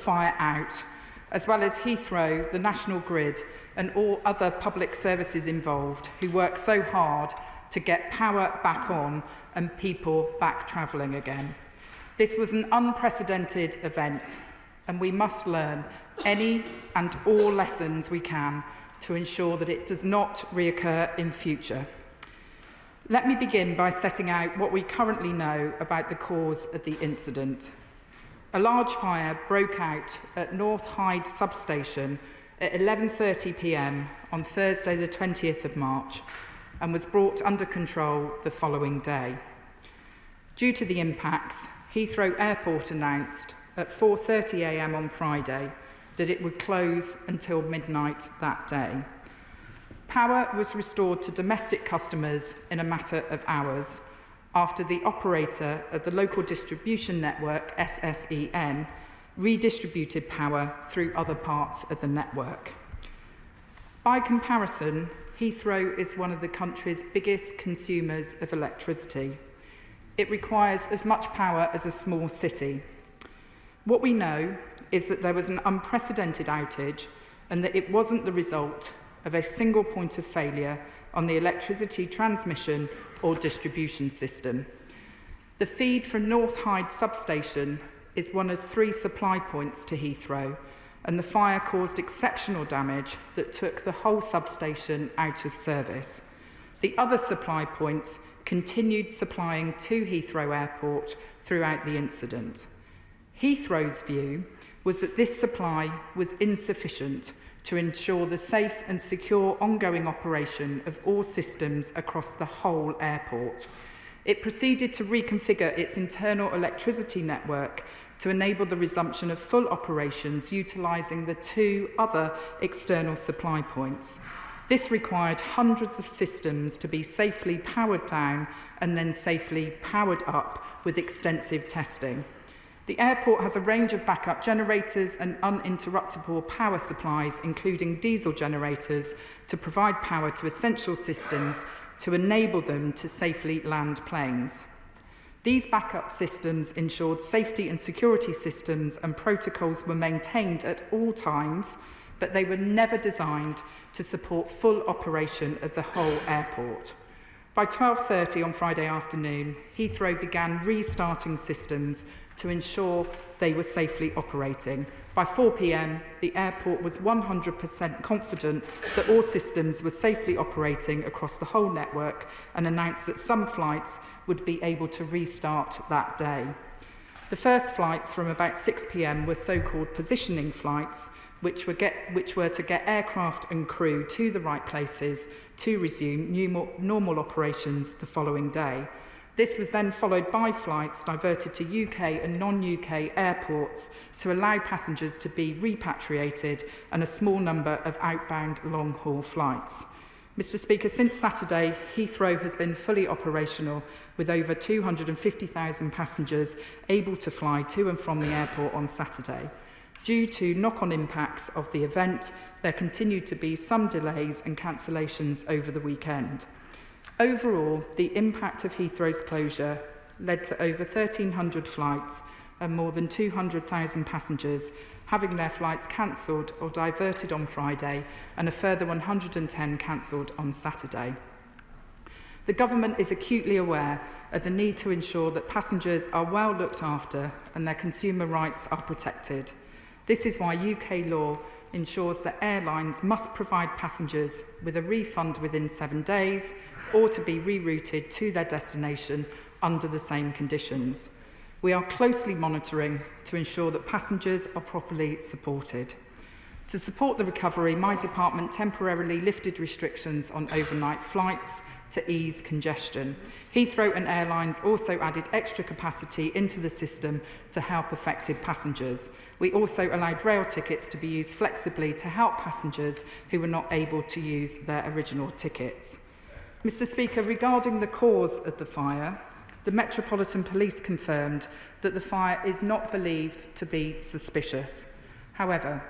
fire out, as well as Heathrow, the National Grid, and all other public services involved who work so hard to get power back on and people back travelling again. This was an unprecedented event, and we must learn any and all lessons we can to ensure that it does not reoccur in future. Let me begin by setting out what we currently know about the cause of the incident. A large fire broke out at North Hyde substation at 11:30 p.m. on Thursday the 20th of March and was brought under control the following day. Due to the impacts, Heathrow Airport announced at 4:30 a.m. on Friday that it would close until midnight that day. Power was restored to domestic customers in a matter of hours after the operator of the local distribution network, SSEN, redistributed power through other parts of the network. By comparison, Heathrow is one of the country's biggest consumers of electricity. It requires as much power as a small city. What we know is that there was an unprecedented outage and that it wasn't the result of a single point of failure on the electricity transmission or distribution system. The feed from North Hyde substation is one of 3 supply points to Heathrow, and the fire caused exceptional damage that took the whole substation out of service. The other supply points continued supplying to Heathrow Airport throughout the incident. Heathrow's view was that this supply was insufficient to ensure the safe and secure ongoing operation of all systems across the whole airport. It proceeded to reconfigure its internal electricity network to enable the resumption of full operations utilising the 2 other external supply points. This required hundreds of systems to be safely powered down and then safely powered up with extensive testing. The airport has a range of backup generators and uninterruptible power supplies, including diesel generators, to provide power to essential systems to enable them to safely land planes. These backup systems ensured safety and security systems and protocols were maintained at all times, but they were never designed to support full operation of the whole airport. By 12:30 on Friday afternoon, Heathrow began restarting systems to ensure they were safely operating. By 4 p.m, the airport was 100% confident that all systems were safely operating across the whole network and announced that some flights would be able to restart that day. The first flights from about 6 p.m. were so-called positioning flights, which were to get aircraft and crew to the right places to resume normal operations the following day. This was then followed by flights diverted to UK and non-UK airports to allow passengers to be repatriated and a small number of outbound long-haul flights. Mr. Speaker, since Saturday, Heathrow has been fully operational with over 250,000 passengers able to fly to and from the airport on Saturday. Due to knock-on impacts of the event, there continued to be some delays and cancellations over the weekend. Overall, the impact of Heathrow's closure led to over 1,300 flights and more than 200,000 passengers having their flights cancelled or diverted on Friday and a further 110 cancelled on Saturday. The government is acutely aware of the need to ensure that passengers are well looked after and their consumer rights are protected. This is why UK law ensures that airlines must provide passengers with a refund within 7 days or to be rerouted to their destination under the same conditions. We are closely monitoring to ensure that passengers are properly supported. To support the recovery, my department temporarily lifted restrictions on overnight flights to ease congestion. Heathrow and airlines also added extra capacity into the system to help affected passengers. We also allowed rail tickets to be used flexibly to help passengers who were not able to use their original tickets. Mr. Speaker, regarding the cause of the fire, the Metropolitan Police confirmed that the fire is not believed to be suspicious. However,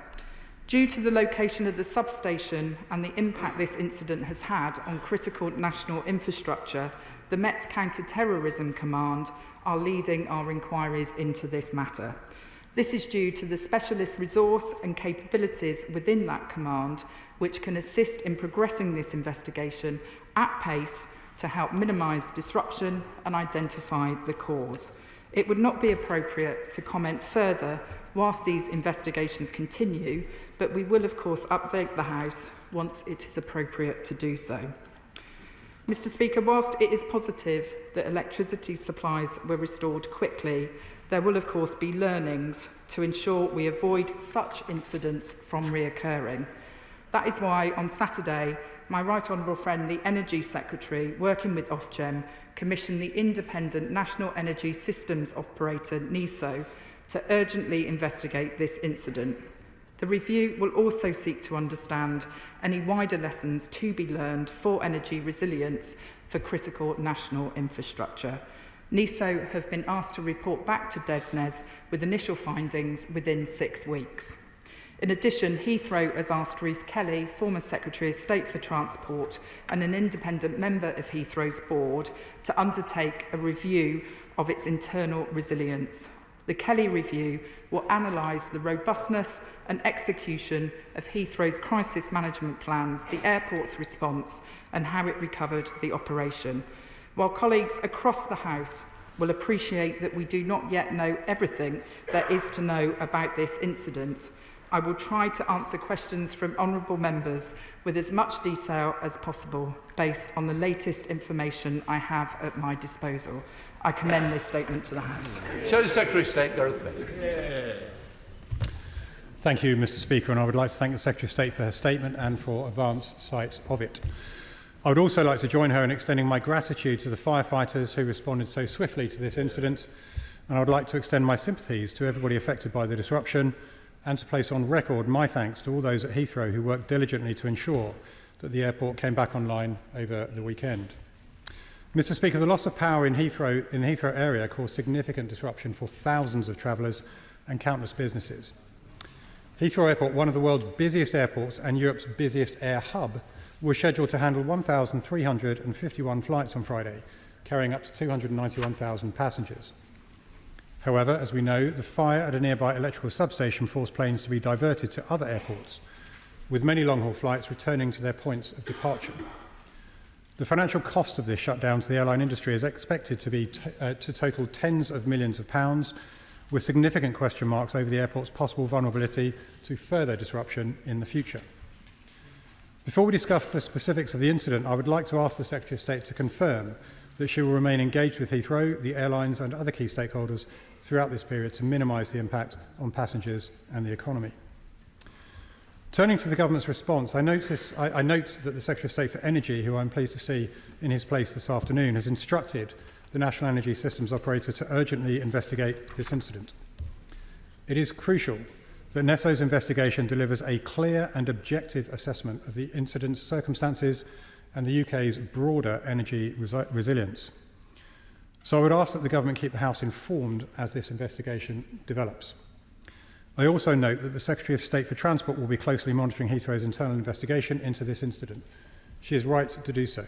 due to the location of the substation and the impact this incident has had on critical national infrastructure, the Met's Counter-Terrorism Command are leading our inquiries into this matter. This is due to the specialist resource and capabilities within that command, which can assist in progressing this investigation at pace to help minimise disruption and identify the cause. It would not be appropriate to comment further whilst these investigations continue, but we will of course update the House once it is appropriate to do so. Mr. Speaker, whilst it is positive that electricity supplies were restored quickly, there will of course be learnings to ensure we avoid such incidents from reoccurring. That is why on Saturday, my right honourable friend, the Energy Secretary, working with Ofgem, commissioned the independent National Energy Systems Operator, NESO, to urgently investigate this incident. The review will also seek to understand any wider lessons to be learned for energy resilience for critical national infrastructure. NESO have been asked to report back to DESNZ with initial findings within 6 weeks. In addition, Heathrow has asked Ruth Kelly, former Secretary of State for Transport and an independent member of Heathrow's board, to undertake a review of its internal resilience. The Kelly review will analyse the robustness and execution of Heathrow's crisis management plans, the airport's response and how it recovered the operation. While colleagues across the House will appreciate that we do not yet know everything there is to know about this incident, I will try to answer questions from honourable members with as much detail as possible based on the latest information I have at my disposal. I commend this statement to the House. Shadow Secretary of State, Gareth Bennett. Thank you, Mr. Speaker, and I would like to thank the Secretary of State for her statement and for advance sight of it. I would also like to join her in extending my gratitude to the firefighters who responded so swiftly to this incident, and I would like to extend my sympathies to everybody affected by the disruption and to place on record my thanks to all those at Heathrow who worked diligently to ensure that the airport came back online over the weekend. Mr. Speaker, the loss of power in the Heathrow area caused significant disruption for thousands of travellers and countless businesses. Heathrow Airport, one of the world's busiest airports and Europe's busiest air hub, was scheduled to handle 1,351 flights on Friday, carrying up to 291,000 passengers. However, as we know, the fire at a nearby electrical substation forced planes to be diverted to other airports, with many long-haul flights returning to their points of departure. The financial cost of this shutdown to the airline industry is expected to be to total tens of millions of pounds, with significant question marks over the airport's possible vulnerability to further disruption in the future. Before we discuss the specifics of the incident, I would like to ask the Secretary of State to confirm that she will remain engaged with Heathrow, the airlines and other key stakeholders throughout this period to minimise the impact on passengers and the economy. Turning to the government's response, I note that the Secretary of State for Energy, who I'm pleased to see in his place this afternoon, has instructed the National Energy Systems Operator to urgently investigate this incident. It is crucial that NESO's investigation delivers a clear and objective assessment of the incident's circumstances and the UK's broader energy resilience. So I would ask that the government keep the House informed as this investigation develops. I also note that the Secretary of State for Transport will be closely monitoring Heathrow's internal investigation into this incident. She is right to do so.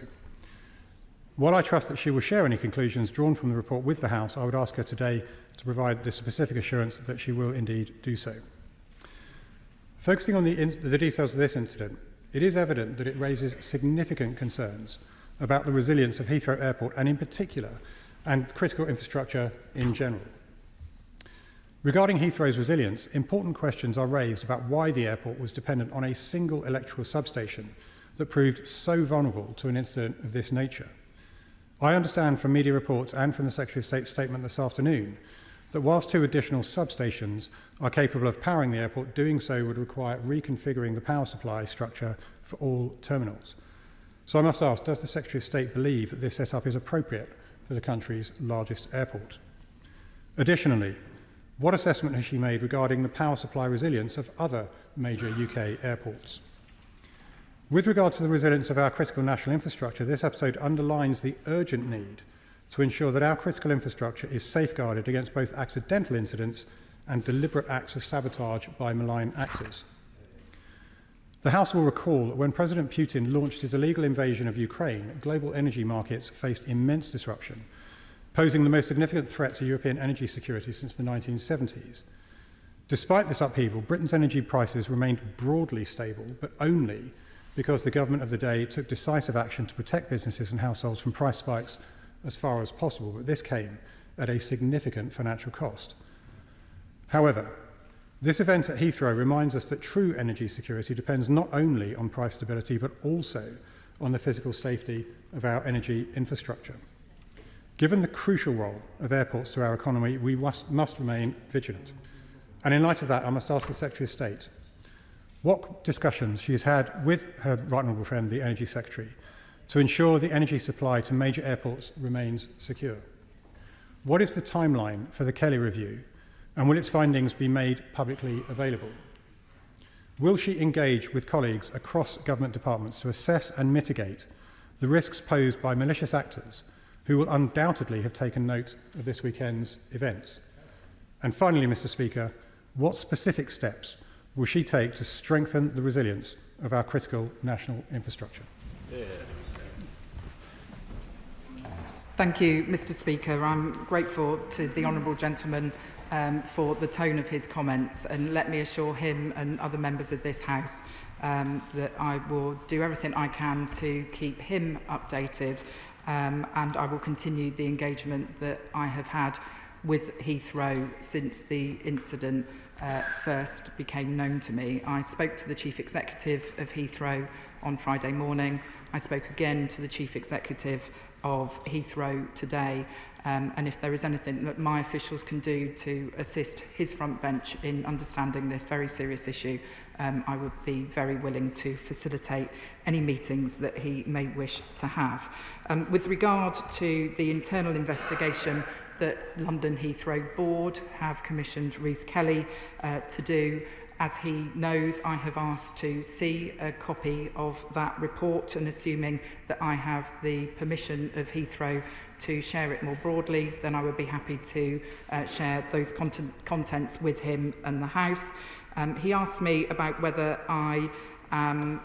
While I trust that she will share any conclusions drawn from the report with the House, I would ask her today to provide the specific assurance that she will indeed do so. Focusing on the details of this incident, it is evident that it raises significant concerns about the resilience of Heathrow Airport and in particular, and critical infrastructure in general. Regarding Heathrow's resilience, important questions are raised about why the airport was dependent on a single electrical substation that proved so vulnerable to an incident of this nature. I understand from media reports and from the Secretary of State's statement this afternoon that whilst 2 additional substations are capable of powering the airport, doing so would require reconfiguring the power supply structure for all terminals. So I must ask, does the Secretary of State believe that this setup is appropriate for the country's largest airport? Additionally, what assessment has she made regarding the power supply resilience of other major UK airports? With regard to the resilience of our critical national infrastructure, this episode underlines the urgent need to ensure that our critical infrastructure is safeguarded against both accidental incidents and deliberate acts of sabotage by malign actors. The House will recall that when President Putin launched his illegal invasion of Ukraine, global energy markets faced immense disruption, posing the most significant threat to European energy security since the 1970s. Despite this upheaval, Britain's energy prices remained broadly stable, but only because the government of the day took decisive action to protect businesses and households from price spikes as far as possible, but this came at a significant financial cost. However, this event at Heathrow reminds us that true energy security depends not only on price stability, but also on the physical safety of our energy infrastructure. Given the crucial role of airports to our economy, we must remain vigilant. And in light of that, I must ask the Secretary of State what discussions she has had with her right honourable friend, the Energy Secretary, to ensure the energy supply to major airports remains secure. What is the timeline for the Kelly review, and will its findings be made publicly available? Will she engage with colleagues across government departments to assess and mitigate the risks posed by malicious actors who will undoubtedly have taken note of this weekend's events? And finally, Mr. Speaker, what specific steps will she take to strengthen the resilience of our critical national infrastructure? Thank you, Mr. Speaker. I'm grateful to the honourable gentleman for the tone of his comments, and let me assure him and other members of this House that I will do everything I can to keep him updated, and I will continue the engagement that I have had with Heathrow since the incident first became known to me. I spoke to the Chief Executive of Heathrow on Friday morning. I spoke again to the Chief Executive of Heathrow today, and if there is anything that my officials can do to assist his front bench in understanding this very serious issue, I would be very willing to facilitate any meetings that he may wish to have. With regard to the internal investigation that London Heathrow Board have commissioned Ruth Kelly to do, as he knows, I have asked to see a copy of that report, and assuming that I have the permission of Heathrow to share it more broadly, then I would be happy to share those contents with him and the House. He asked me about whether I am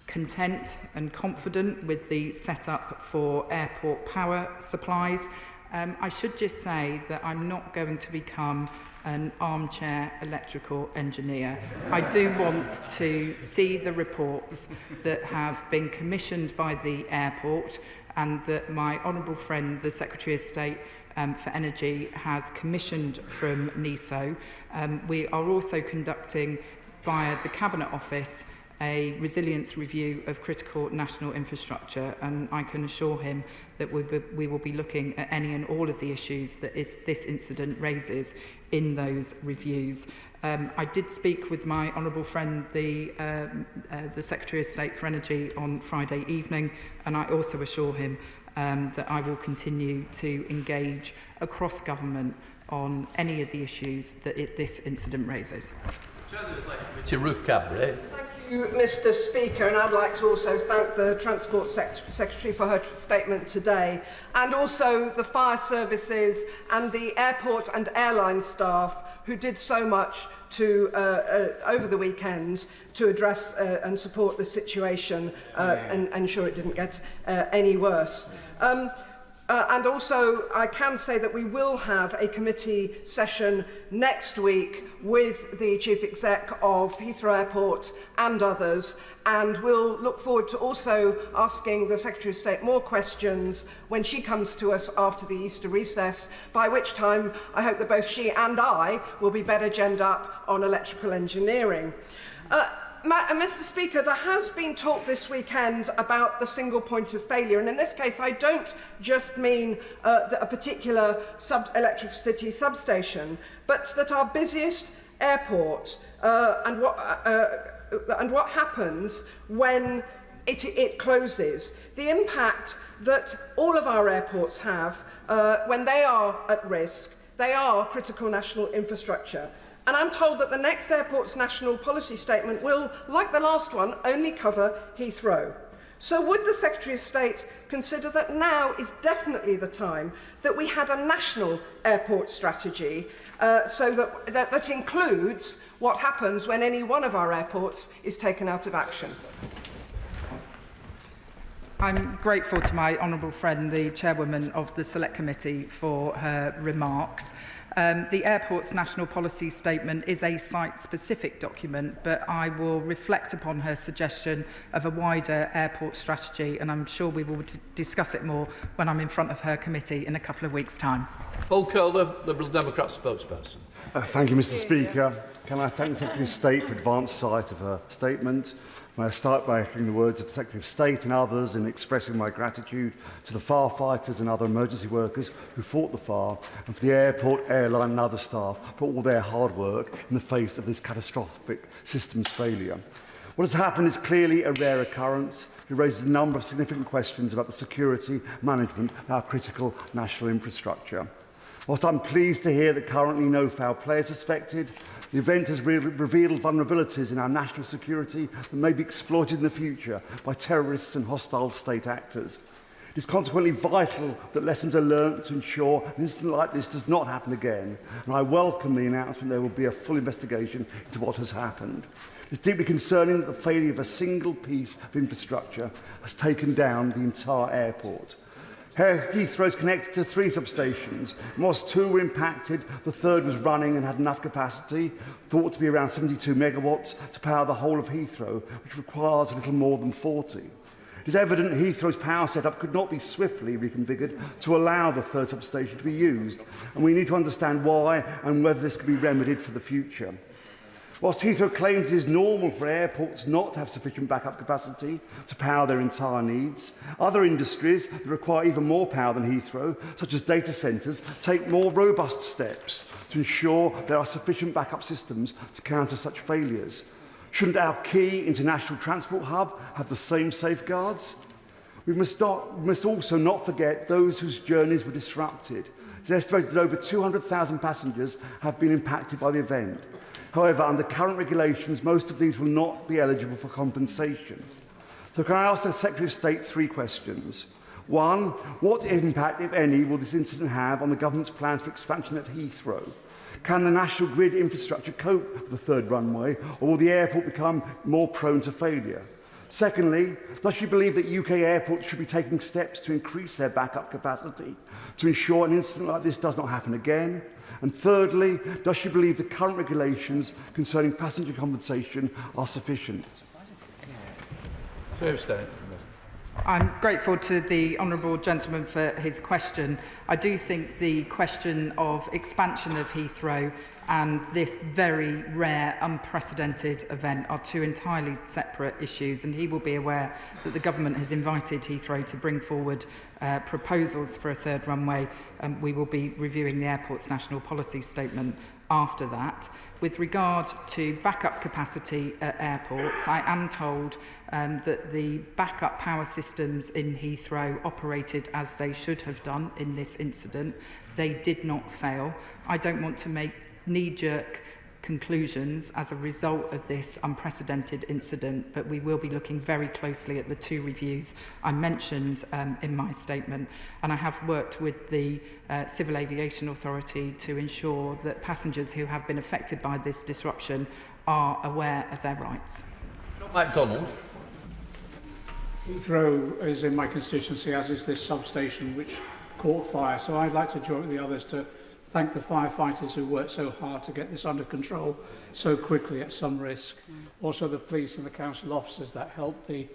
content and confident with the setup for airport power supplies. I should just say that I'm not going to become an armchair electrical engineer. I do want to see the reports that have been commissioned by the airport and that my honourable friend, the Secretary of State for Energy, has commissioned from NESO. We are also conducting via the Cabinet Office a resilience review of critical national infrastructure, and I can assure him that we will be looking at any and all of the issues that this incident raises in those reviews. I did speak with my honourable friend, the Secretary of State for Energy, on Friday evening, and I also assure him that I will continue to engage across government on any of the issues that this incident raises. To Ruth Cabret. Thank you, Mr. Speaker, and I'd like to also thank the Transport Secretary for her statement today, and also the fire services and the airport and airline staff who did so much to over the weekend to address and support the situation and ensure it didn't get any worse. And also, I can say that we will have a committee session next week with the Chief Exec of Heathrow Airport and others, and we'll look forward to also asking the Secretary of State more questions when she comes to us after the Easter recess, by which time I hope that both she and I will be better genned up on electrical engineering. Mr. Speaker, there has been talk this weekend about the single point of failure, and in this case I don't just mean a particular electricity substation, but that our busiest airport and what happens when it closes, the impact that all of our airports have when they are at risk. They are critical national infrastructure. And I'm told that the next airport's national policy statement will, like the last one, only cover Heathrow. So would the Secretary of State consider that now is definitely the time that we had a national airport strategy so that includes what happens when any one of our airports is taken out of action? I'm grateful to my honourable friend, the chairwoman of the Select Committee, for her remarks. The airport's national policy statement is a site-specific document, but I will reflect upon her suggestion of a wider airport strategy, and I'm sure we will discuss it more when I'm in front of her committee in a couple of weeks' time. Paul Calder, Liberal Democrat spokesperson. Thank you, Mr. Speaker. Can I thank the Secretary of State for advance sight of her statement? May I start by echoing the words of the Secretary of State and others in expressing my gratitude to the firefighters and other emergency workers who fought the fire, and for the airport, airline and other staff for all their hard work in the face of this catastrophic systems failure. What has happened is clearly a rare occurrence. It raises a number of significant questions about the security management of our critical national infrastructure. Whilst I'm pleased to hear that currently no foul play is suspected, the event has revealed vulnerabilities in our national security that may be exploited in the future by terrorists and hostile state actors. It is consequently vital that lessons are learnt to ensure an incident like this does not happen again, and I welcome the announcement there will be a full investigation into what has happened. It is deeply concerning that the failure of a single piece of infrastructure has taken down the entire airport. Heathrow is connected to 3 substations. Whilst 2 were impacted, the 3rd was running and had enough capacity, thought to be around 72 megawatts, to power the whole of Heathrow, which requires a little more than 40. It is evident Heathrow's power setup could not be swiftly reconfigured to allow the 3rd substation to be used, and we need to understand why and whether this can be remedied for the future. Whilst Heathrow claims it is normal for airports not to have sufficient backup capacity to power their entire needs, other industries that require even more power than Heathrow, such as data centres, take more robust steps to ensure there are sufficient backup systems to counter such failures. Shouldn't our key international transport hub have the same safeguards? We must also not forget those whose journeys were disrupted. It's estimated that over 200,000 passengers have been impacted by the event. However, under current regulations, most of these will not be eligible for compensation. So can I ask the Secretary of State 3 questions? 1, what impact, if any, will this incident have on the government's plans for expansion at Heathrow? Can the national grid infrastructure cope with the 3rd runway, or will the airport become more prone to failure? Secondly, does she believe that UK airports should be taking steps to increase their backup capacity to ensure an incident like this does not happen again? And thirdly, does she believe the current regulations concerning passenger compensation are sufficient? Secretary of State. I'm grateful to the honourable gentleman for his question. I do think the question of expansion of Heathrow and this very rare, unprecedented event are 2 entirely separate issues, and he will be aware that the government has invited Heathrow to bring forward proposals for a 3rd runway. We will be reviewing the airport's national policy statement after that. With regard to backup capacity at airports, I am told that the backup power systems in Heathrow operated as they should have done in this incident. They did not fail. I don't want to make knee-jerk conclusions as a result of this unprecedented incident, but we will be looking very closely at the 2 reviews I mentioned in my statement, and I have worked with the Civil Aviation Authority to ensure that passengers who have been affected by this disruption are aware of their rights. MacDonald. Heathrow is in my constituency, as is this substation which caught fire, so I'd like to join with the others to thank the firefighters who worked so hard to get this under control so quickly at some risk. Also the police and the council officers that helped the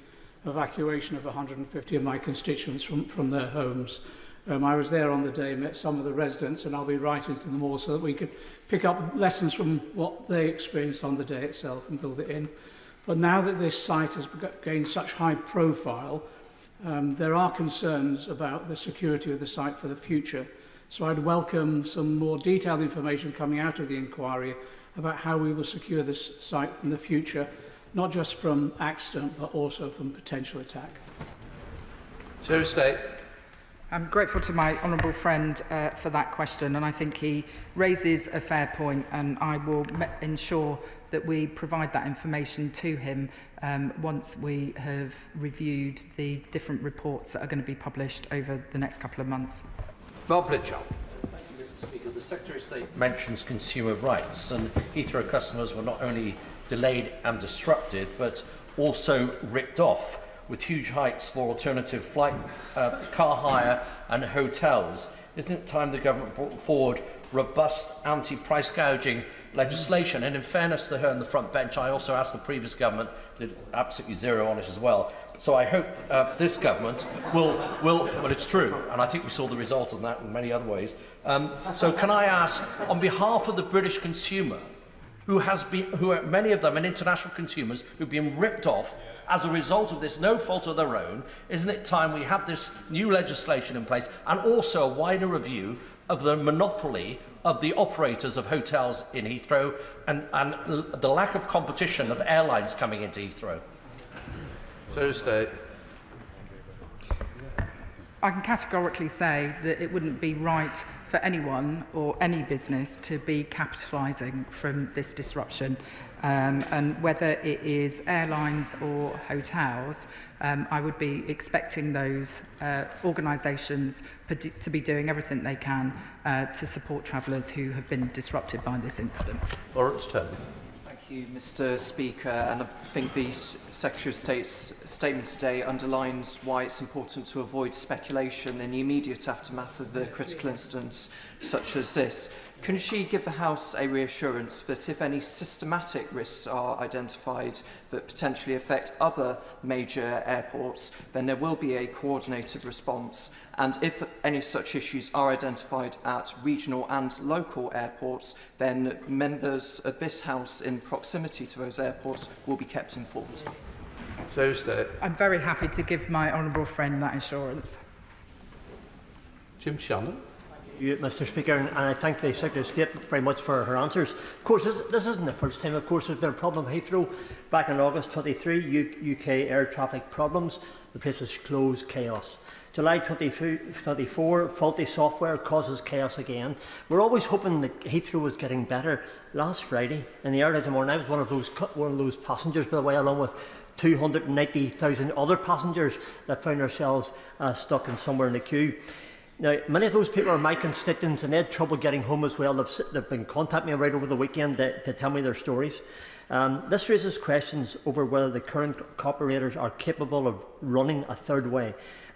evacuation of 150 of my constituents from their homes. I was there on the day, met some of the residents, and I'll be writing to them all so that we could pick up lessons from what they experienced on the day itself and build it in. But now that this site has gained such high profile, there are concerns about the security of the site for the future. So I'd welcome some more detailed information coming out of the inquiry about how we will secure this site from the future, not just from accident, but also from potential attack. Secretary of State. I'm grateful to my honourable friend for that question, and I think he raises a fair point, and I will ensure that we provide that information to him once we have reviewed the different reports that are going to be published over the next couple of months. Mark Blitchell. Thank you, Mr. Speaker. The Secretary of State mentions consumer rights, and Heathrow customers were not only delayed and disrupted, but also ripped off with huge hikes for alternative flight, car hire and hotels. Isn't it time the government brought forward robust anti-price gouging legislation. And in fairness to her on the front bench, I also asked the previous government, did absolutely zero on it as well. So I hope this government will, well, it's true, and I think we saw the result of that in many other ways. So can I ask, on behalf of the British consumer, who are many of them and international consumers who've been ripped off as a result of this, no fault of their own, isn't it time we had this new legislation in place and also a wider review of the monopoly of the operators of hotels in Heathrow and the lack of competition of airlines coming into Heathrow? Secretary of State. I can categorically say that it wouldn't be right for anyone or any business to be capitalising from this disruption. And whether it is airlines or hotels, I would be expecting those organisations to be doing everything they can to support travellers who have been disrupted by this incident. Lawrence Turner. Thank you, Mr. Speaker, and I think the Secretary of State's statement today underlines why it's important to avoid speculation in the immediate aftermath of the critical incidents such as this. Can she give the House a reassurance that if any systematic risks are identified that potentially affect other major airports, then there will be a coordinated response? And if any such issues are identified at regional and local airports, then members of this House in proximity to those airports will be kept informed? Secretary of State. I'm very happy to give my honourable friend that assurance. Jim Shannon. Mr. Speaker, and I thank the Secretary of State very much for her answers. Of course, this isn't the first time. Of course, there's been a problem at Heathrow back in August 23, UK air traffic problems. The place was closed, chaos. July 24, faulty software causes chaos again. We're always hoping that Heathrow is getting better. Last Friday, in the air this morning, I was one of those passengers, by the way, along with 290,000 other passengers that found themselves stuck in somewhere in the queue. Now, many of those people are my constituents and they had trouble getting home as well. They've been contacting me right over the weekend to tell me their stories. This raises questions over whether the current operators are capable of running a third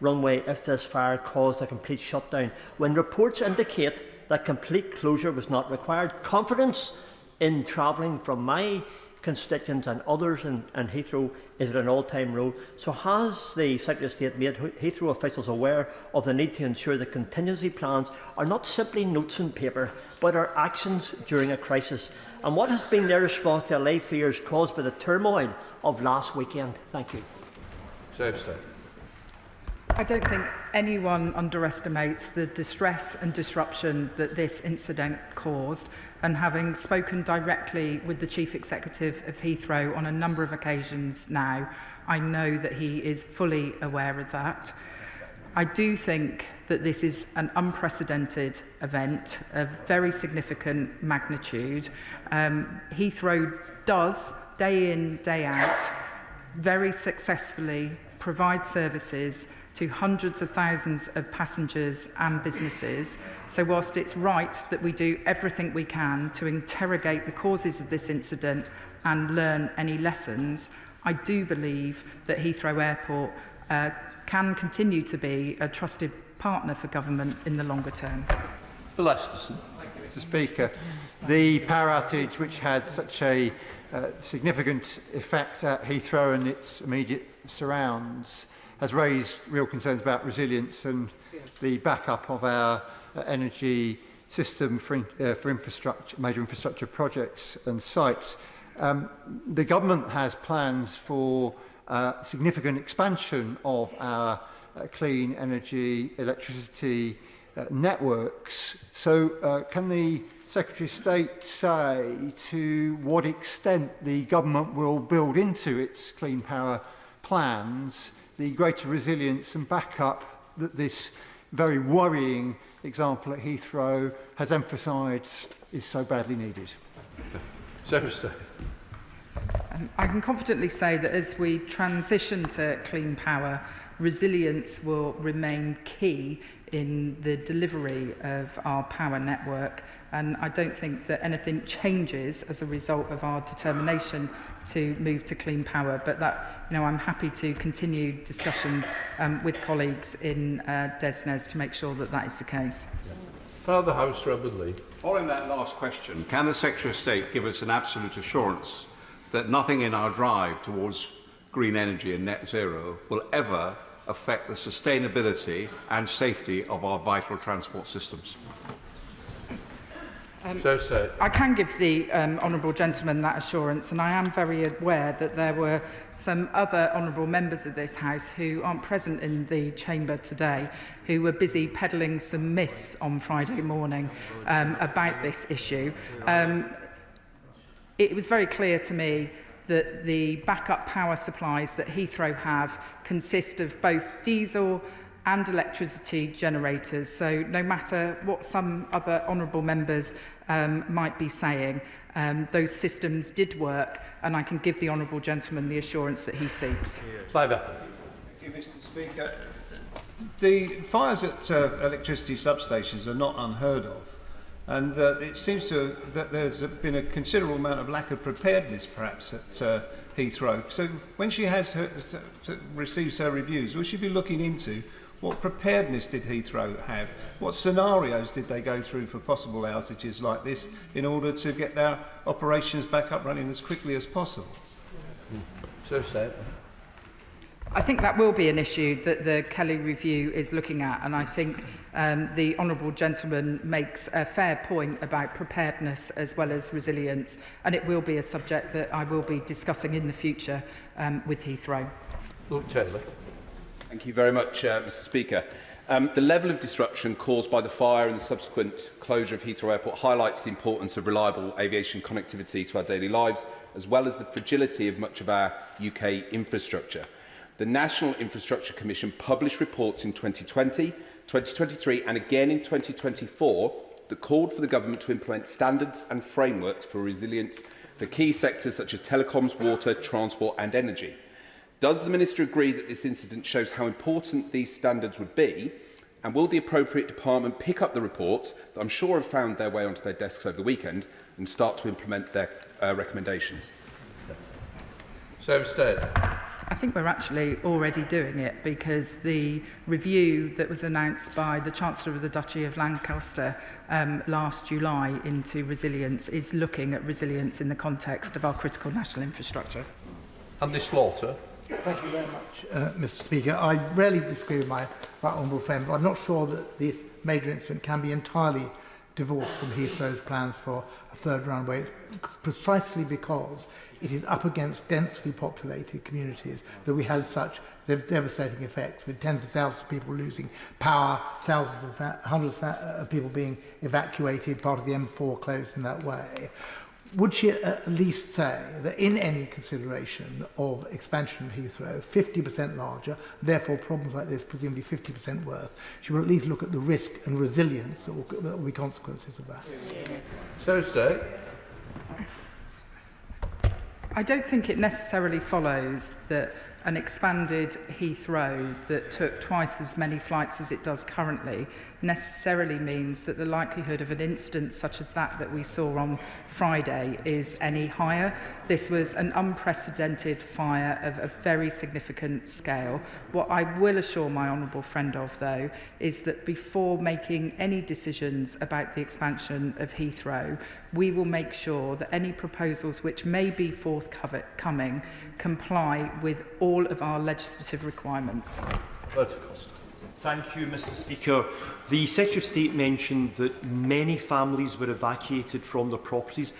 runway if this fire caused a complete shutdown, when reports indicate that complete closure was not required. Confidence in travelling from my constituents and others in Heathrow is at an all-time low. So has the Secretary of State made Heathrow officials aware of the need to ensure that contingency plans are not simply notes on paper, but are actions during a crisis? And what has been their response to allayed fears caused by the turmoil of last weekend? Thank you. Secretary of State. I don't think anyone underestimates the distress and disruption that this incident caused, and having spoken directly with the Chief Executive of Heathrow on a number of occasions now, I know that he is fully aware of that. I do think that this is an unprecedented event of very significant magnitude. Heathrow does, day in, day out, very successfully provide services to hundreds of thousands of passengers and businesses. So whilst it's right that we do everything we can to interrogate the causes of this incident and learn any lessons, I do believe that Heathrow Airport can continue to be a trusted partner for government in the longer term. Bill Esterson. Thank you, Mr. Speaker. The power outage, which had such a significant effect at Heathrow and its immediate surrounds, has raised real concerns about resilience and the backup of our energy system for infrastructure, major infrastructure projects and sites. The government has plans for significant expansion of our clean energy, electricity networks. So can the Secretary of State say to what extent the government will build into its clean power plans the greater resilience and backup that this very worrying example at Heathrow has emphasised is so badly needed? Secretary of State. I can confidently say that as we transition to clean power, resilience will remain key in the delivery of our power network, and I don't think that anything changes as a result of our determination to move to clean power, but that, I'm happy to continue discussions with colleagues in DESNES to make sure that that is the case. Father House, Robert Lee. Following that last question, can the Secretary of State give us an absolute assurance that nothing in our drive towards green energy and net zero will ever affect the sustainability and safety of our vital transport systems? I can give the honourable gentleman that assurance, and I am very aware that there were some other honourable members of this House who aren't present in the chamber today who were busy peddling some myths on Friday morning about this issue. It was very clear to me that the backup power supplies that Heathrow have consist of both diesel and electricity generators. So no matter what some other honourable members might be saying, those systems did work, and I can give the honourable gentleman the assurance that he seeks. Thank you, Mr. Speaker. The fires at electricity substations are not unheard of, and it seems that there's been a considerable amount of lack of preparedness, perhaps, at Heathrow. So when she receives her reviews, will she be looking into what preparedness did Heathrow have? What scenarios did they go through for possible outages like this in order to get their operations back up running as quickly as possible? I think that will be an issue that the Kelly review is looking at, and I think the honourable gentleman makes a fair point about preparedness as well as resilience, and it will be a subject that I will be discussing in the future with Heathrow. Lord Taylor. Thank you very much, Mr. Speaker. The level of disruption caused by the fire and the subsequent closure of Heathrow Airport highlights the importance of reliable aviation connectivity to our daily lives, as well as the fragility of much of our UK infrastructure. The National Infrastructure Commission published reports in 2020, 2023 and again in 2024 that called for the government to implement standards and frameworks for resilience for key sectors such as telecoms, water, transport and energy. Does the Minister agree that this incident shows how important these standards would be? And will the appropriate department pick up the reports that I'm sure have found their way onto their desks over the weekend and start to implement their recommendations? I think we're actually already doing it, because the review that was announced by the Chancellor of the Duchy of Lancaster last July into resilience is looking at resilience in the context of our critical national infrastructure. Andy Slaughter. Thank you very much, Mr. Speaker. I rarely disagree with my honourable friend, but I'm not sure that this major incident can be entirely divorced from Heathrow's plans for a third runway. It's precisely because it is up against densely populated communities that we had such devastating effects, with tens of thousands of people losing power, hundreds of people being evacuated, part of the M4 closed in that way. Would she at least say that in any consideration of expansion of Heathrow, 50% larger, therefore problems like this presumably 50% worse, she would at least look at the risk and resilience that will be consequences of that? I don't think it necessarily follows that an expanded Heathrow that took twice as many flights as it does currently necessarily means that the likelihood of an incident such as that we saw on Friday is any higher. This was an unprecedented fire of a very significant scale. What I will assure my honourable friend of, though, is that before making any decisions about the expansion of Heathrow, we will make sure that any proposals which may be forthcoming comply with all of our legislative requirements. Thank you, Mr. Speaker. The Secretary of State mentioned that many families were evacuated from their properties.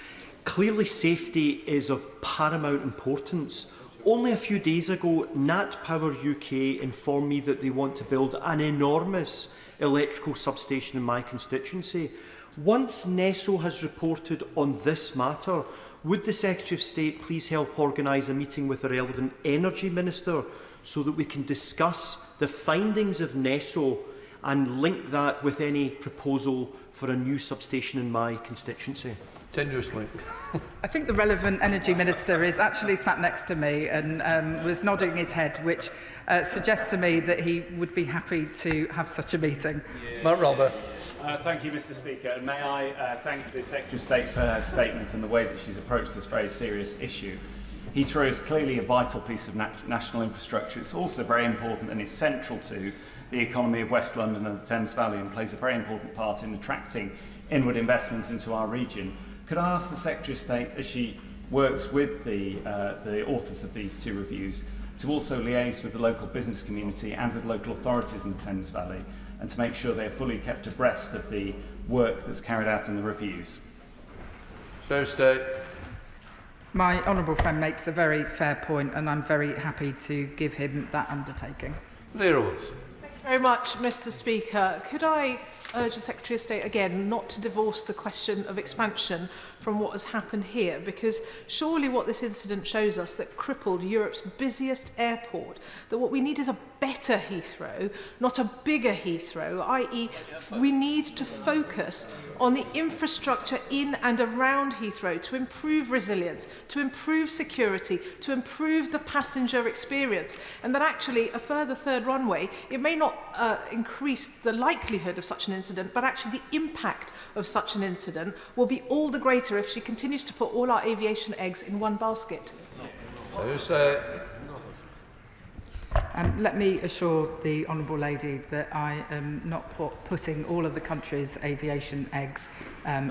Clearly, safety is of paramount importance. Only a few days ago, Nat Power UK informed me that they want to build an enormous electrical substation in my constituency. Once NESO has reported on this matter, would the Secretary of State please help organise a meeting with the relevant Energy Minister so that we can discuss the findings of NESO and link that with any proposal for a new substation in my constituency? Tenuous link. I think the relevant Energy Minister is actually sat next to me and was nodding his head, which suggests to me that he would be happy to have such a meeting. Matt Robert. Thank you, Mr. Speaker. And may I thank the Secretary of State for her statement and the way that she's approached this very serious issue. Heathrow is clearly a vital piece of national infrastructure. It's also very important and is central to the economy of West London and the Thames Valley, and plays a very important part in attracting inward investment into our region. Could I ask the Secretary of State, as she works with the authors of these two reviews, to also liaise with the local business community and with local authorities in the Thames Valley, and to make sure they're fully kept abreast of the work that's carried out in the reviews? Secretary of State. My honourable friend makes a very fair point, and I'm very happy to give him that undertaking. Leader Woods. Thank you very much, Mr. Speaker. Could I urge the Secretary of State again not to divorce the question of expansion from what has happened here, because surely what this incident shows us that crippled Europe's busiest airport, that what we need is a better Heathrow, not a bigger Heathrow, i.e. we need to focus on the infrastructure in and around Heathrow to improve resilience, to improve security, to improve the passenger experience, and that actually a further third runway, it may not increase the likelihood of such an incident, but actually the impact of such an incident will be all the greater if she continues to put all our aviation eggs in one basket. Let me assure the honourable lady that I am not putting all of the country's aviation eggs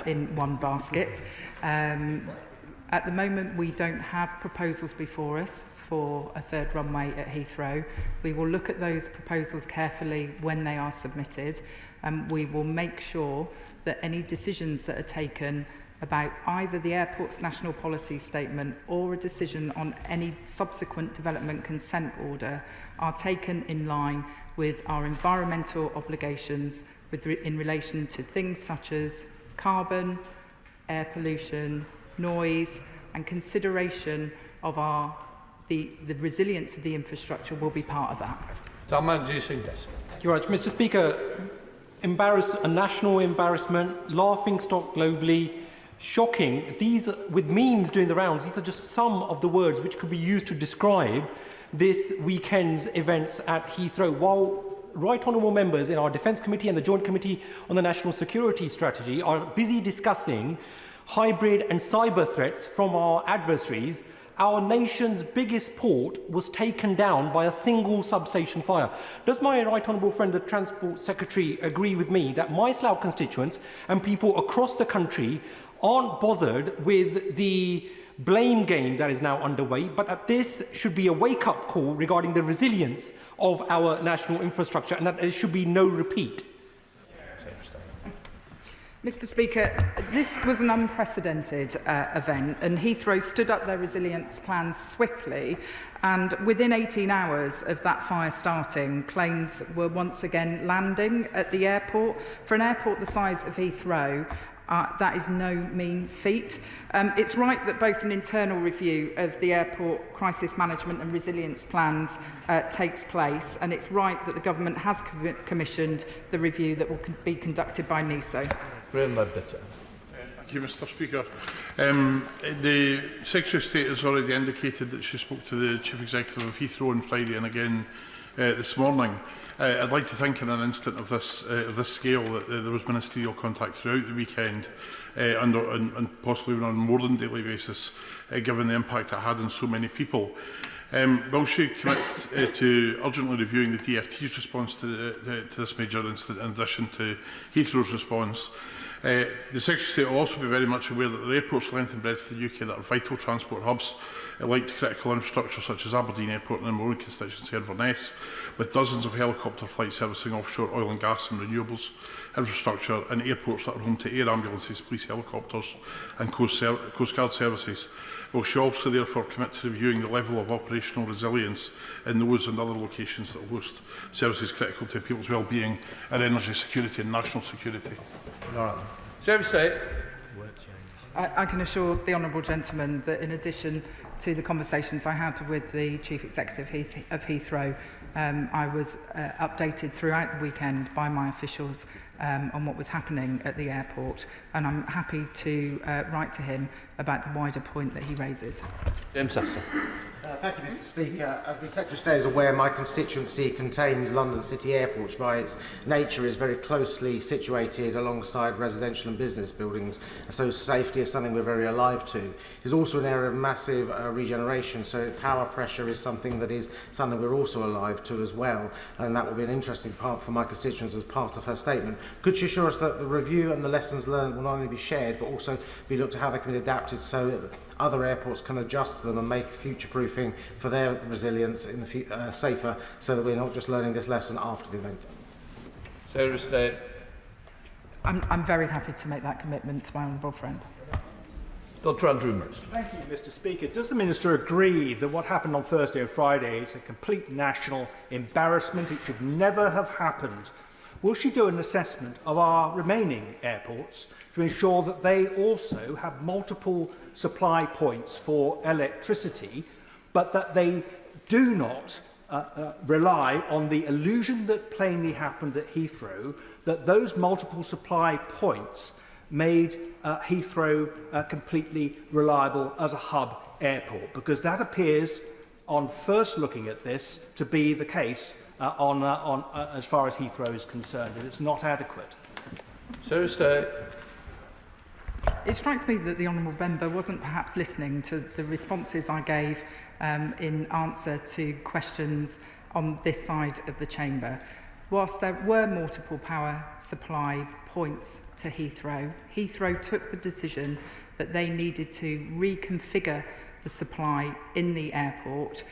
in one basket. At the moment, we don't have proposals before us for a third runway at Heathrow. We will look at those proposals carefully when they are submitted, and we will make sure that any decisions that are taken about either the airport's national policy statement or a decision on any subsequent development consent order are taken in line with our environmental obligations in relation to things such as carbon, air pollution, noise, and consideration of the resilience of the infrastructure will be part of that. Thank you very much, Mr. Speaker. A national embarrassment, laughing stock globally, shocking. These, with memes doing the rounds, these are just some of the words which could be used to describe this weekend's events at Heathrow. While right honourable members in our Defence Committee and the Joint Committee on the National Security Strategy are busy discussing hybrid and cyber threats from our adversaries, our nation's biggest port was taken down by a single substation fire. Does my right honourable friend, the Transport Secretary, agree with me that my Slough constituents and people across the country aren't bothered with the blame game that is now underway, but that this should be a wake-up call regarding the resilience of our national infrastructure, and that there should be no repeat? Mr. Speaker, this was an unprecedented event, and Heathrow stood up their resilience plans swiftly, and within 18 hours of that fire starting, planes were once again landing at the airport. For an airport the size of Heathrow, that is no mean feat. It's right that both an internal review of the airport crisis management and resilience plans takes place, and it's right that the government has commissioned the review that will be conducted by NISO. Thank you, Mr. Speaker. The Secretary of State has already indicated that she spoke to the Chief Executive of Heathrow on Friday and again this morning. I'd like to think in an instant of this scale that there was ministerial contact throughout the weekend and possibly on a more than daily basis, given the impact it had on so many people. Will she commit to urgently reviewing the DFT's response to this major incident in addition to Heathrow's response? The Secretary of State will also be very much aware that there are airports length and breadth of the UK that are vital transport hubs linked to critical infrastructure such as Aberdeen Airport and in my own constituency Inverness, with dozens of helicopter flights servicing offshore oil and gas and renewables infrastructure, and airports that are home to air ambulances, police helicopters and Coast Guard services. Will she also therefore commit to reviewing the level of operational resilience in those and other locations that host services critical to people's well-being and energy security and national security? Secretary of State. I can assure the honourable gentleman that in addition to the conversations I had with the Chief Executive of Heathrow, I was updated throughout the weekend by my officials on what was happening at the airport, and I'm happy to write to him about the wider point that he raises. James Sasser. Thank you, Mr. Speaker. As the Secretary of State is aware, my constituency contains London City Airport, which by its nature is very closely situated alongside residential and business buildings, so safety is something we're very alive to. It's also an area of massive regeneration, so power pressure is something we're also alive to as well, and that will be an interesting part for my constituents as part of her statement. Could she assure us that the review and the lessons learned will not only be shared, but also be looked at how they can be adapted so that other airports can adjust to them and make future-proofing for their resilience in the safer, so that we're not just learning this lesson after the event? Secretary of State. I'm very happy to make that commitment to my honourable friend. Dr. Andrew. Thank you, Mr. Speaker. Does the Minister agree that what happened on Thursday or Friday is a complete national embarrassment? It should never have happened. Will she do an assessment of our remaining airports to ensure that they also have multiple supply points for electricity, but that they do not rely on the illusion that plainly happened at Heathrow, that those multiple supply points made Heathrow completely reliable as a hub airport? Because that appears, on first looking at this, to be the case as far as Heathrow is concerned, and it's not adequate. Secretary of State. It strikes me that the honourable member wasn't perhaps listening to the responses I gave in answer to questions on this side of the chamber. Whilst there were multiple power supply points to Heathrow, Heathrow took the decision that they needed to reconfigure the supply in the airport.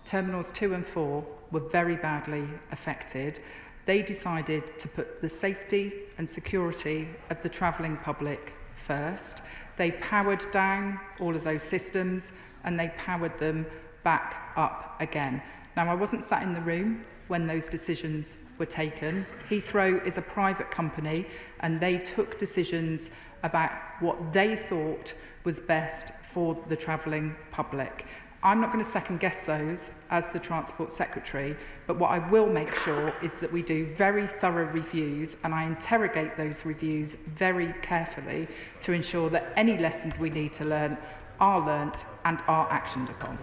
Terminals 2 and 4 were very badly affected. They decided to put the safety and security of the travelling public first. They powered down all of those systems and they powered them back up again. Now, I wasn't sat in the room when those decisions were taken. Heathrow is a private company and they took decisions about what they thought was best for the travelling public. I'm not going to second guess those as the Transport Secretary, but what I will make sure is that we do very thorough reviews and I interrogate those reviews very carefully to ensure that any lessons we need to learn are learnt and are actioned upon.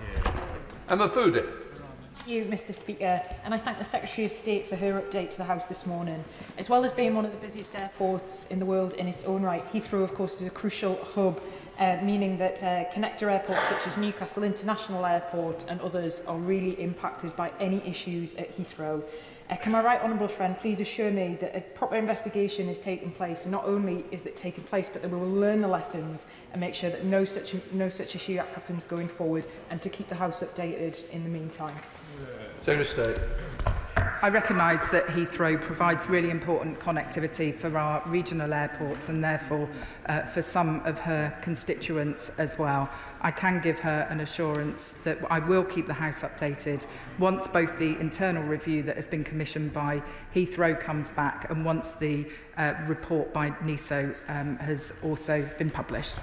Emma Foodie. Thank you, Mr. Speaker, and I thank the Secretary of State for her update to the House this morning. As well as being one of the busiest airports in the world in its own right, Heathrow, of course, is a crucial hub, meaning that connector airports such as Newcastle International Airport and others are really impacted by any issues at Heathrow. Can my right honourable friend please assure me that a proper investigation is taking place, and not only is it taking place, but that we will learn the lessons and make sure that no such issue happens going forward, and to keep the House updated in the meantime? Secretary of State. I recognise that Heathrow provides really important connectivity for our regional airports and therefore for some of her constituents as well. I can give her an assurance that I will keep the House updated once both the internal review that has been commissioned by Heathrow comes back and once the report by NISO has also been published.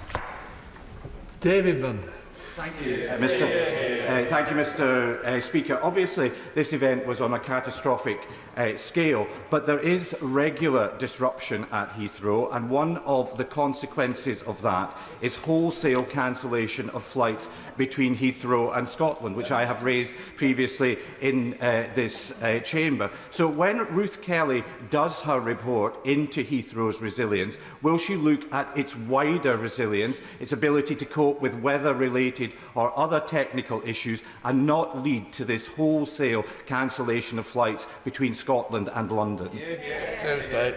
David Bond. Thank you, Mr. Speaker. Obviously, this event was on a catastrophic scale, but there is regular disruption at Heathrow, and one of the consequences of that is wholesale cancellation of flights between Heathrow and Scotland, which I have raised previously in this chamber. So when Ruth Kelly does her report into Heathrow's resilience, will she look at its wider resilience, its ability to cope with weather-related or other technical issues, and not lead to this wholesale cancellation of flights between Scotland and London? Secretary of State.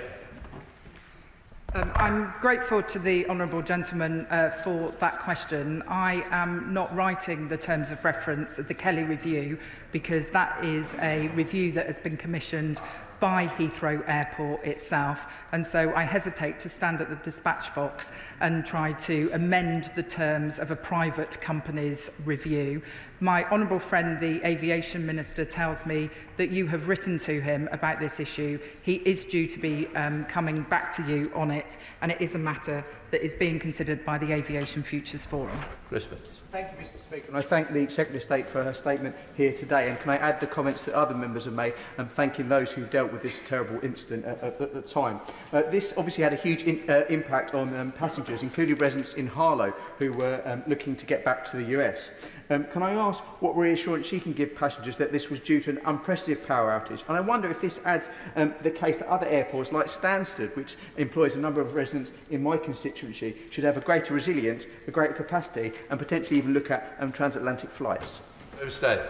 I'm grateful to the honourable gentleman for that question. I am not writing the terms of reference of the Kelly review because that is a review that has been commissioned by Heathrow Airport itself, and so I hesitate to stand at the dispatch box and try to amend the terms of a private company's review. My honourable friend, the Aviation Minister, tells me that you have written to him about this issue. He is due to be coming back to you on it, and it is a matter that is being considered by the Aviation Futures Forum. Chris Phillips. Thank you, Mr. Speaker, and I thank the Secretary of State for her statement here today. And can I add the comments that other members have made, and thanking those who dealt with this terrible incident at the time. This obviously had a huge impact on passengers, including residents in Harlow who were looking to get back to the US. Can I ask what reassurance she can give passengers that this was due to an unprecedented power outage? And I wonder if this adds the case that other airports like Stansted, which employs a number of residents in my constituency, should have a greater resilience, a greater capacity, and potentially even look at transatlantic flights. State.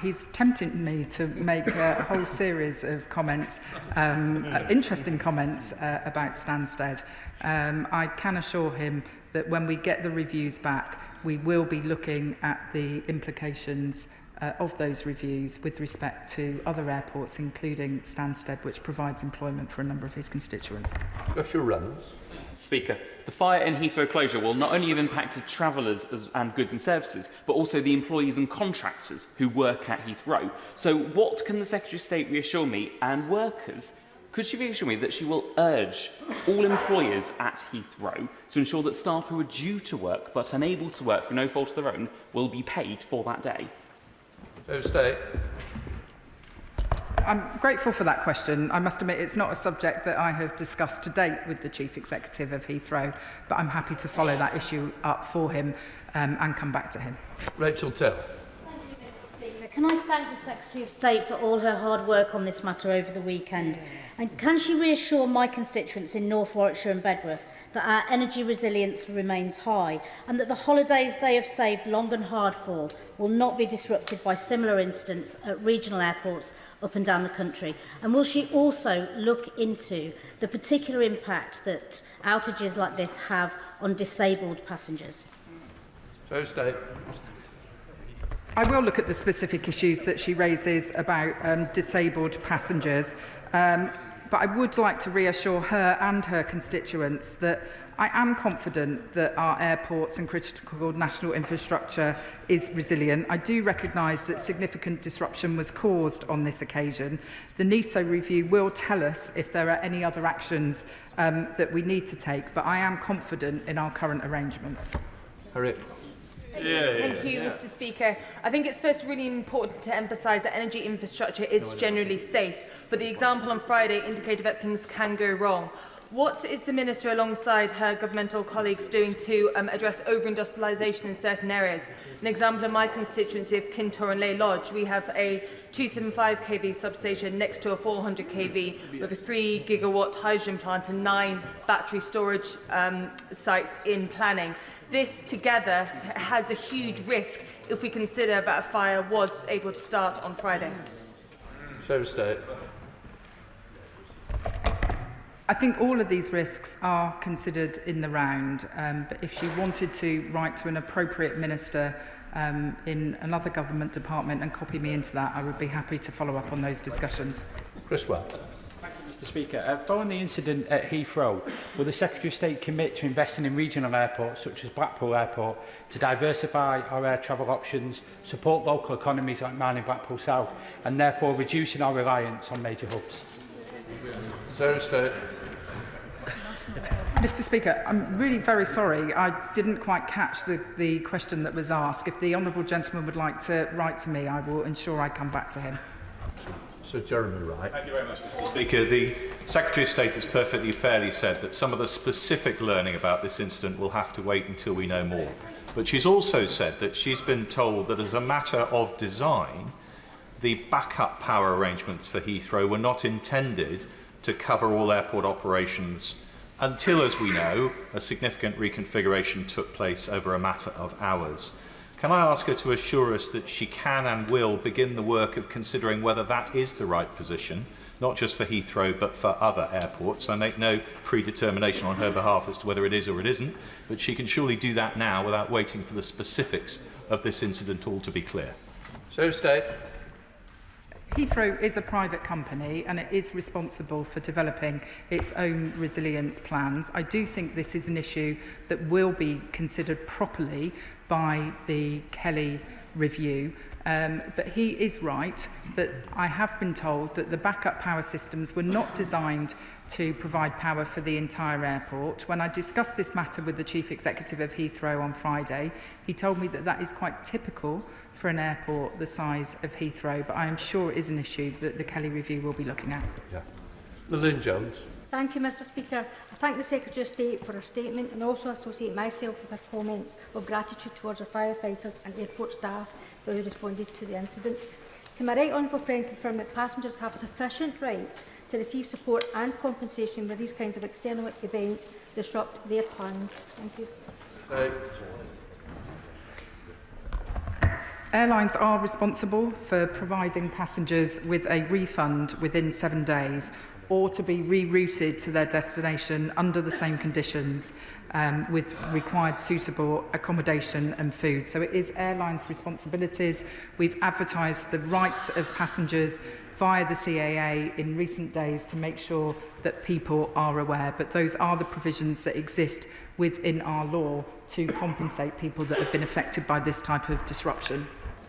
He's tempting me to make a whole series of comments, interesting comments about Stansted. I can assure him that when we get the reviews back, we will be looking at the implications of those reviews with respect to other airports, including Stansted, which provides employment for a number of his constituents. Joshua Reynolds. Speaker, the fire in Heathrow closure will not only have impacted travellers and goods and services, but also the employees and contractors who work at Heathrow. So what can the Secretary of State reassure me and workers? Could she reassure me that she will urge all employers at Heathrow to ensure that staff who are due to work but unable to work for no fault of their own will be paid for that day? State. I'm grateful for that question. I must admit it's not a subject that I have discussed to date with the Chief Executive of Heathrow, but I'm happy to follow that issue up for him and come back to him. Rachel Tell. Can I thank the Secretary of State for all her hard work on this matter over the weekend? And can she reassure my constituents in North Warwickshire and Bedworth that our energy resilience remains high and that the holidays they have saved long and hard for will not be disrupted by similar incidents at regional airports up and down the country? And will she also look into the particular impact that outages like this have on disabled passengers? State. I will look at the specific issues that she raises about disabled passengers, but I would like to reassure her and her constituents that I am confident that our airports and critical national infrastructure is resilient. I do recognise that significant disruption was caused on this occasion. The NISO review will tell us if there are any other actions that we need to take, but I am confident in our current arrangements. Harriet. Thank you, Mr. Speaker. I think it's first really important to emphasise that energy infrastructure is generally safe, but the example on Friday indicated that things can go wrong. What is the Minister, alongside her governmental colleagues, doing to address over-industrialisation in certain areas? An example in my constituency of Kintore and Ley Lodge, we have a 275 kV substation next to a 400 kV with a 3 gigawatt hydrogen plant and 9 battery storage sites in planning. This together has a huge risk if we consider that a fire was able to start on Friday. State. I think all of these risks are considered in the round, but if she wanted to write to an appropriate minister in another government department and copy me into that, I would be happy to follow up on those discussions. Chris Well. Mr. Speaker, following the incident at Heathrow, will the Secretary of State commit to investing in regional airports such as Blackpool Airport to diversify our air travel options, support local economies like mine in Blackpool South, and therefore reducing our reliance on major hubs? State. Mr. Speaker, I'm really very sorry. I didn't quite catch the question that was asked. If the honourable gentleman would like to write to me, I will ensure I come back to him. Sir Jeremy Wright. Thank you very much, Mr. Speaker. The Secretary of State has perfectly fairly said that some of the specific learning about this incident will have to wait until we know more. But she's also said that she's been told that as a matter of design, the backup power arrangements for Heathrow were not intended to cover all airport operations until, as we know, a significant reconfiguration took place over a matter of hours. Can I ask her to assure us that she can and will begin the work of considering whether that is the right position, not just for Heathrow but for other airports? I make no predetermination on her behalf as to whether it is or it isn't, but she can surely do that now without waiting for the specifics of this incident all to be clear. State. Heathrow is a private company and it is responsible for developing its own resilience plans. I do think this is an issue that will be considered properly by the Kelly review. But he is right that I have been told that the backup power systems were not designed to provide power for the entire airport. When I discussed this matter with the Chief Executive of Heathrow on Friday, he told me that that is quite typical for an airport the size of Heathrow, but I am sure it is an issue that the Kelly Review will be looking at. Yeah. Lynn Jones. Thank you, Mr Speaker. I thank the Secretary of State for her statement and also associate myself with her comments of gratitude towards our firefighters and airport staff who responded to the incident. Can my right honourable friend confirm that passengers have sufficient rights to receive support and compensation when these kinds of external events disrupt their plans? Thank you. Airlines are responsible for providing passengers with a refund within 7 days or to be rerouted to their destination under the same conditions with required suitable accommodation and food. So it is airlines' responsibilities. We've advertised the rights of passengers via the CAA in recent days to make sure that people are aware, but those are the provisions that exist within our law to compensate people that have been affected by this type of disruption.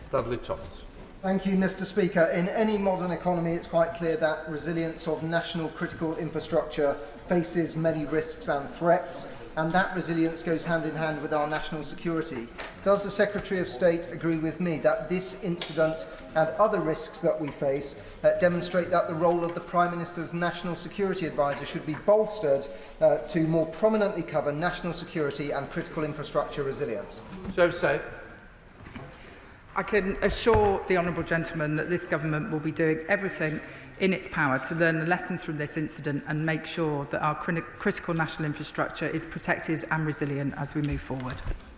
Bradley Thomas. Thank you, Mr Speaker. In any modern economy, it's quite clear that resilience of national critical infrastructure faces many risks and threats, and that resilience goes hand in hand with our national security. Does the Secretary of State agree with me that this incident and other risks that we face demonstrate that the role of the Prime Minister's National Security Advisor should be bolstered to more prominently cover national security and critical infrastructure resilience? Secretary of State. I can assure the honourable gentleman that this government will be doing everything in its power to learn the lessons from this incident and make sure that our critical national infrastructure is protected and resilient as we move forward.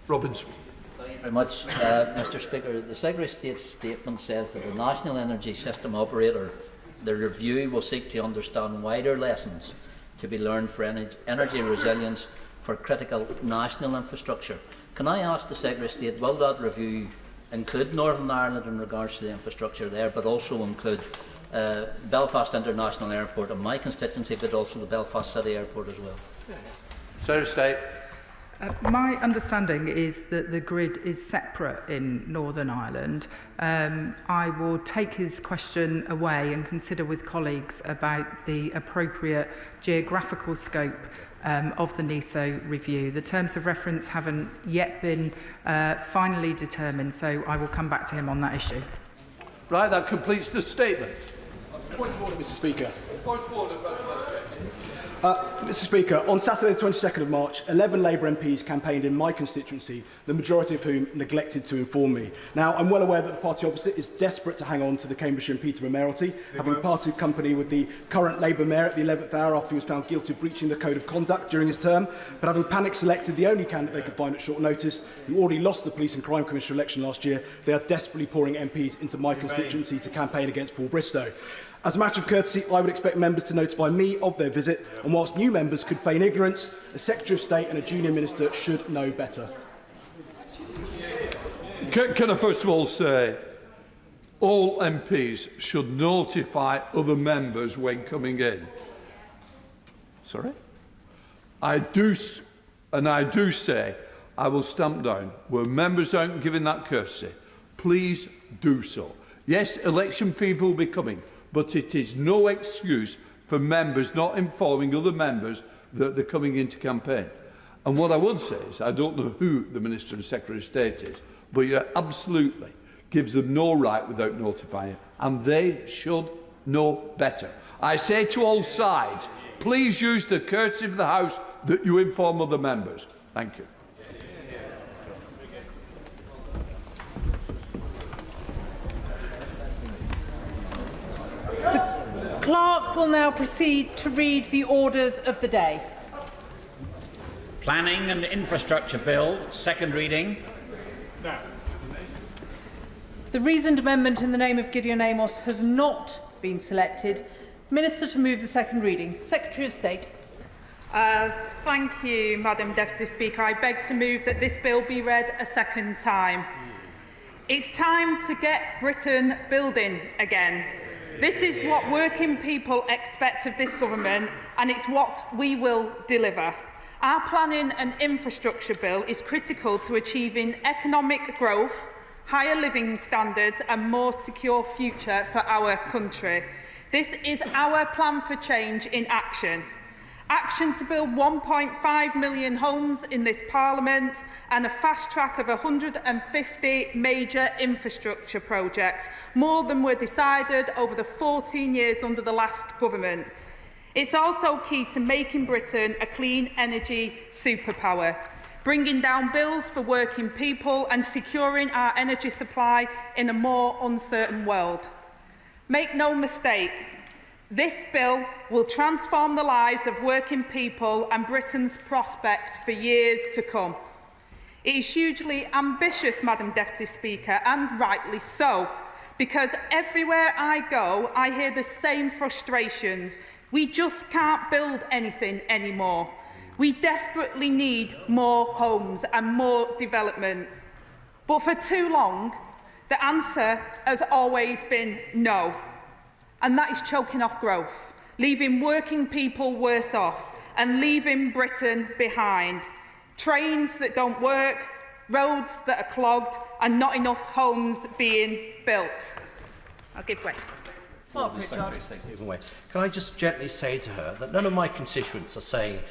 Robinson. Thank you very much, Mr Speaker. The Secretary of State's statement says that the National Energy System Operator, the review will seek to understand wider lessons to be learned for energy resilience for critical national infrastructure. Can I ask the Secretary of State, will that review include Northern Ireland in regards to the infrastructure there, but also include Belfast International Airport in my constituency, but also the Belfast City Airport as well? Secretary of State. My understanding is that the grid is separate in Northern Ireland. I will take his question away and consider with colleagues about the appropriate geographical scope of the NESO review. The terms of reference haven't yet been finally determined, so I will come back to him on that issue. Right, that completes the statement. Point of order, Mr Speaker. Point of order, Mr Speaker, on Saturday the 22nd of March, 11 Labour MPs campaigned in my constituency, the majority of whom neglected to inform me. Now, I'm well aware that the party opposite is desperate to hang on to the Cambridgeshire and Peterborough mayoralty, having parted company with the current Labour mayor at the 11th hour after he was found guilty of breaching the code of conduct during his term, but having panic selected the only candidate they could find at short notice, who already lost the Police and Crime Commissioner election last year, they are desperately pouring MPs into my constituency to campaign against Paul Bristow. As a matter of courtesy, I would expect members to notify me of their visit, and whilst new members could feign ignorance, a Secretary of State and a junior minister should know better. Can I first of all say, all MPs should notify other members when coming in. Sorry? I do say, I will stamp down, where members aren't given that courtesy, please do so. Yes, election fever will be coming, but it is no excuse for members not informing other members that they're coming into campaign. And what I would say is, I don't know who the Minister and Secretary of State is, but it absolutely gives them no right without notifying, and they should know better. I say to all sides, please use the courtesy of the House that you inform other members. Thank you. The clerk will now proceed to read the orders of the day. Planning and Infrastructure Bill, second reading. No. The reasoned amendment in the name of Gideon Amos has not been selected. Minister to move the second reading. Secretary of State. Thank you, Madam Deputy Speaker. I beg to move that this bill be read a second time. It's time to get Britain building again. This is what working people expect of this government, and it's what we will deliver. Our planning and infrastructure bill is critical to achieving economic growth, higher living standards and more secure future for our country. This is our plan for change in action. Action to build 1.5 million homes in this Parliament and a fast track of 150 major infrastructure projects, more than were decided over the 14 years under the last government. It's also key to making Britain a clean energy superpower, bringing down bills for working people and securing our energy supply in a more uncertain world. Make no mistake, this bill will transform the lives of working people and Britain's prospects for years to come. It is hugely ambitious, Madam Deputy Speaker, and rightly so, because everywhere I go, I hear the same frustrations. We just can't build anything anymore. We desperately need more homes and more development. But for too long, the answer has always been no. And that is choking off growth, leaving working people worse off and leaving Britain behind. Trains that don't work, roads that are clogged and not enough homes being built. I'll give way. Can I just gently say to her that none of my constituents are saying